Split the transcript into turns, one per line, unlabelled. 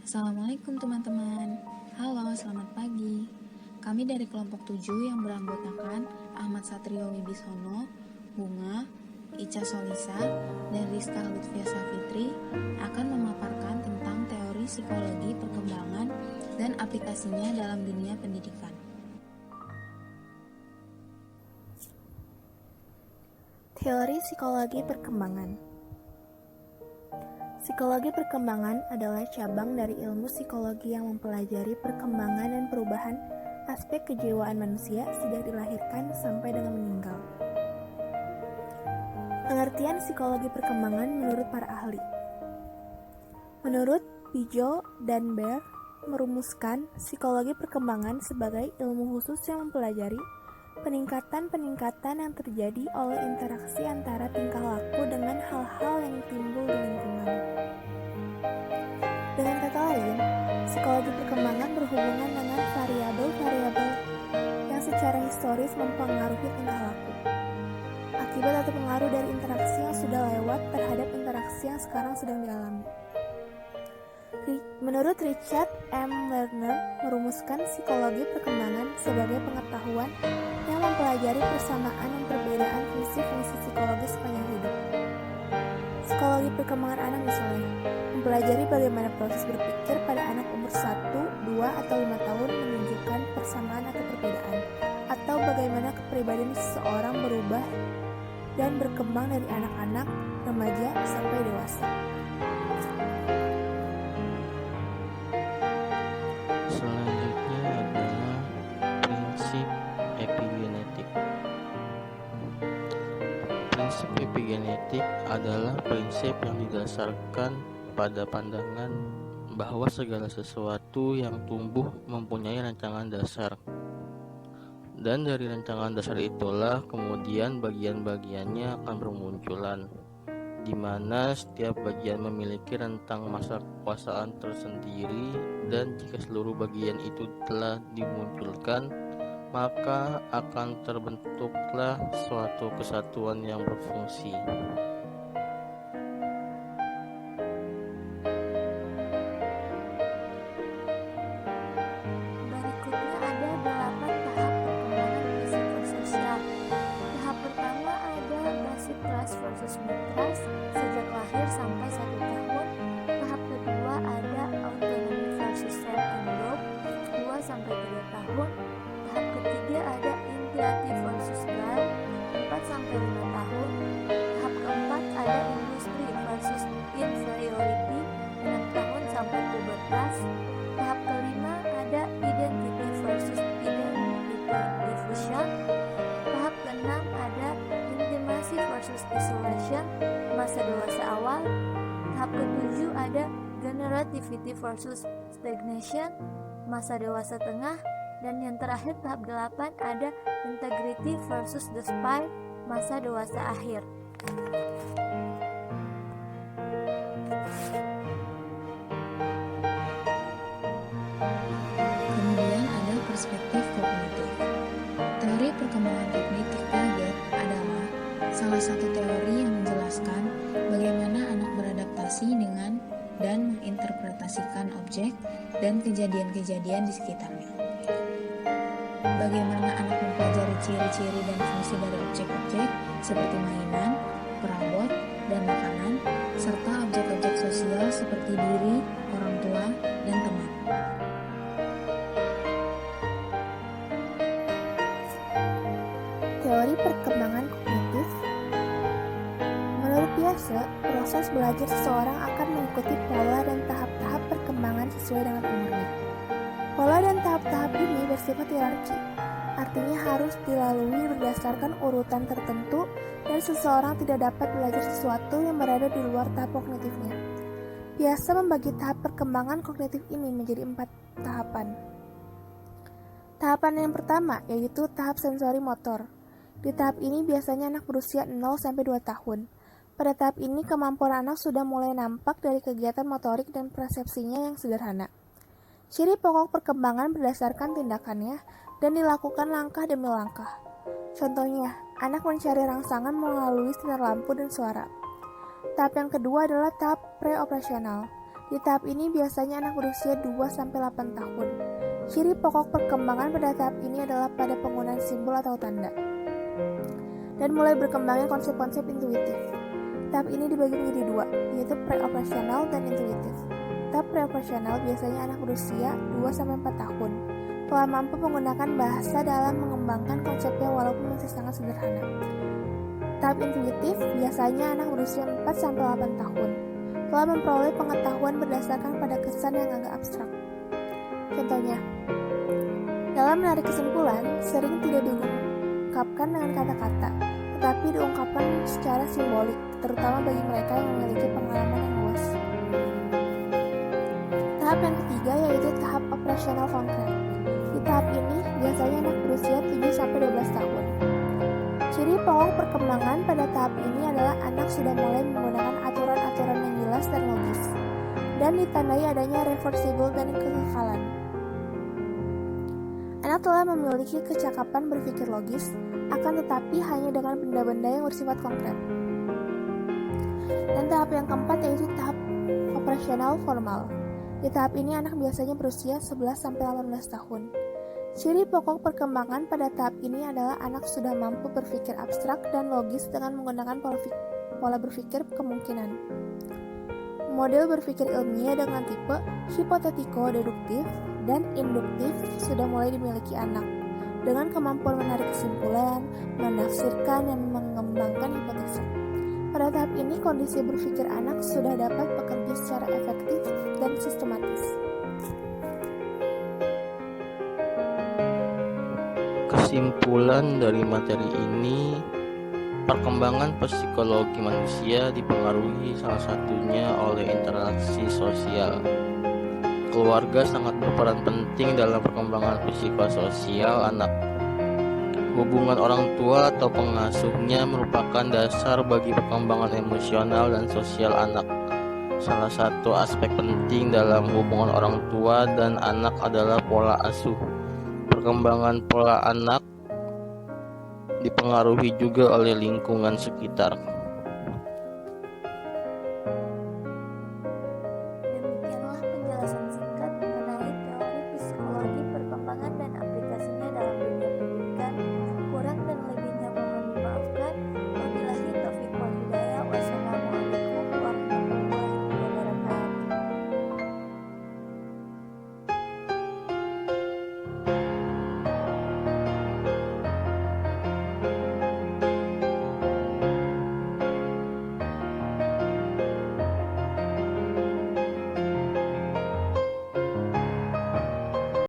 Assalamualaikum teman-teman. Halo, selamat pagi. Kami dari kelompok 7 yang beranggotakan Ahmad Satrio Wibisono, Bunga, Ica Solisa, dan Rizka Lutfia Safitri akan memaparkan tentang teori psikologi perkembangan dan aplikasinya dalam dunia pendidikan.
Teori psikologi perkembangan. Psikologi perkembangan adalah cabang dari ilmu psikologi yang mempelajari perkembangan dan perubahan aspek kejiwaan manusia sejak dilahirkan sampai dengan meninggal. Pengertian psikologi perkembangan menurut para ahli. Menurut Piaget dan Baer merumuskan psikologi perkembangan sebagai ilmu khusus yang mempelajari peningkatan-peningkatan yang terjadi oleh interaksi antara tingkah laku dengan hal-hal yang timbul di lingkungan. Dengan kata lain, psikologi perkembangan berhubungan dengan variabel-variabel yang secara historis mempengaruhi tingkah laku, akibat atau pengaruh dari interaksi yang sudah lewat terhadap interaksi yang sekarang sedang dialami. Menurut Richard M. Lerner, merumuskan psikologi perkembangan sebagai pengetahuan yang mempelajari persamaan dan perbedaan fungsi-fungsi psikologis sepanjang hidup. Psikologi perkembangan anak misalnya, mempelajari bagaimana proses berpikir pada anak umur 1, 2, atau 5 tahun menunjukkan persamaan atau perbedaan, atau bagaimana kepribadian seseorang berubah dan berkembang dari anak-anak, remaja, sampai dewasa.
Selanjutnya adalah prinsip epigenetik. Prinsip epigenetik adalah prinsip yang didasarkan pada pandangan bahwa segala sesuatu yang tumbuh mempunyai rancangan dasar. Dan dari rancangan dasar itulah kemudian bagian-bagiannya akan bermunculan, di mana setiap bagian memiliki rentang masa kekuasaan tersendiri, dan jika seluruh bagian itu telah dimunculkan, maka akan terbentuklah suatu kesatuan yang berfungsi.
Berikutnya ada 8 tahap perkembangan psikososial. Tahap pertama ada basic class versus mid class sejak lahir sampai 1 tahun. Tahap kedua ada autonomy versus self endow 2 sampai 3 tahun. Tahap ketiga ada initiative versus guild 4 sampai 5 tahun. Tahap keempat ada industry versus inferiority 6 tahun sampai pubertas. Tahap kelima ada identity versus identity diffusion. Tahap keenam ada intimacy versus isolation masa dewasa awal. Tahap ketujuh ada generativity versus stagnation masa dewasa tengah. Dan yang terakhir tahap 8 ada integrity versus despite masa dewasa akhir.
Kemudian ada perspektif kognitif. Teori perkembangan kognitif Piaget adalah salah satu teori yang menjelaskan bagaimana anak beradaptasi dengan dan menginterpretasikan objek dan kejadian-kejadian di sekitarnya. Bagaimana anak mempelajari ciri-ciri dan fungsi dari objek-objek seperti mainan, perabot, dan makanan, serta objek-objek sosial seperti diri, orang tua, dan teman.
Teori perkembangan kognitif. Menurut Piaget, proses belajar seseorang akan mengikuti pola dan tahap-tahap perkembangan sesuai dengan umurnya. Pola dan tahap-tahap ini bersifat hierarki, artinya harus dilalui berdasarkan urutan tertentu dan seseorang tidak dapat belajar sesuatu yang berada di luar tahap kognitifnya. Piaget membagi tahap perkembangan kognitif ini menjadi 4 tahapan. Tahapan yang pertama yaitu tahap sensori motor. Di tahap ini biasanya anak berusia 0-2 tahun. Pada tahap ini kemampuan anak sudah mulai nampak dari kegiatan motorik dan persepsinya yang sederhana. Ciri pokok perkembangan berdasarkan tindakannya dan dilakukan langkah demi langkah. Contohnya, anak mencari rangsangan melalui sinar lampu dan suara. Tahap yang kedua adalah tahap preoperasional. Di tahap ini biasanya anak berusia 2-8 tahun. Ciri pokok perkembangan pada tahap ini adalah pada penggunaan simbol atau tanda, dan mulai berkembangnya konsep-konsep intuitif. Tahap ini dibagi menjadi dua, yaitu pre-operasional dan intuitif. Tahap pre-operasional biasanya anak berusia 2-4 tahun, telah mampu menggunakan bahasa dalam mengembangkan konsepnya walaupun masih sangat sederhana. Tahap intuitif biasanya anak berusia 4-8 tahun, telah memperoleh pengetahuan berdasarkan pada kesan yang agak abstrak. Contohnya, dalam menarik kesimpulan, sering tidak diungkapkan dengan kata-kata, tetapi diungkapkan secara simbolik, terutama bagi mereka yang memiliki pengalaman yang luas. Tahap yang ketiga yaitu tahap operasional konkret. Di tahap ini, biasanya anak berusia 7-12 tahun. Ciri pokok perkembangan pada tahap ini adalah anak sudah mulai menggunakan aturan-aturan yang jelas dan logis, dan ditandai adanya reversible dan kekekalan. Anak telah memiliki kecakapan berpikir logis, akan tetapi hanya dengan benda-benda yang bersifat konkret. Dan tahap yang keempat yaitu tahap operasional formal. Di tahap ini anak biasanya berusia 11-18 tahun. Ciri pokok perkembangan pada tahap ini adalah anak sudah mampu berpikir abstrak dan logis dengan menggunakan pola berpikir kemungkinan. Model berpikir ilmiah dengan tipe hipotetiko-deduktif dan induktif sudah mulai dimiliki anak, dengan kemampuan menarik kesimpulan, menafsirkan, dan mengembangkan hipotesis. Pada tahap ini, kondisi berpikir anak sudah dapat bekerja secara efektif dan sistematis.
Kesimpulan dari materi ini, perkembangan psikologi manusia dipengaruhi salah satunya oleh interaksi sosial. Keluarga sangat berperan penting dalam perkembangan psikososial anak. Hubungan orang tua atau pengasuhnya merupakan dasar bagi perkembangan emosional dan sosial anak. Salah satu aspek penting dalam hubungan orang tua dan anak adalah pola asuh. Perkembangan pola anak dipengaruhi juga oleh lingkungan sekitar.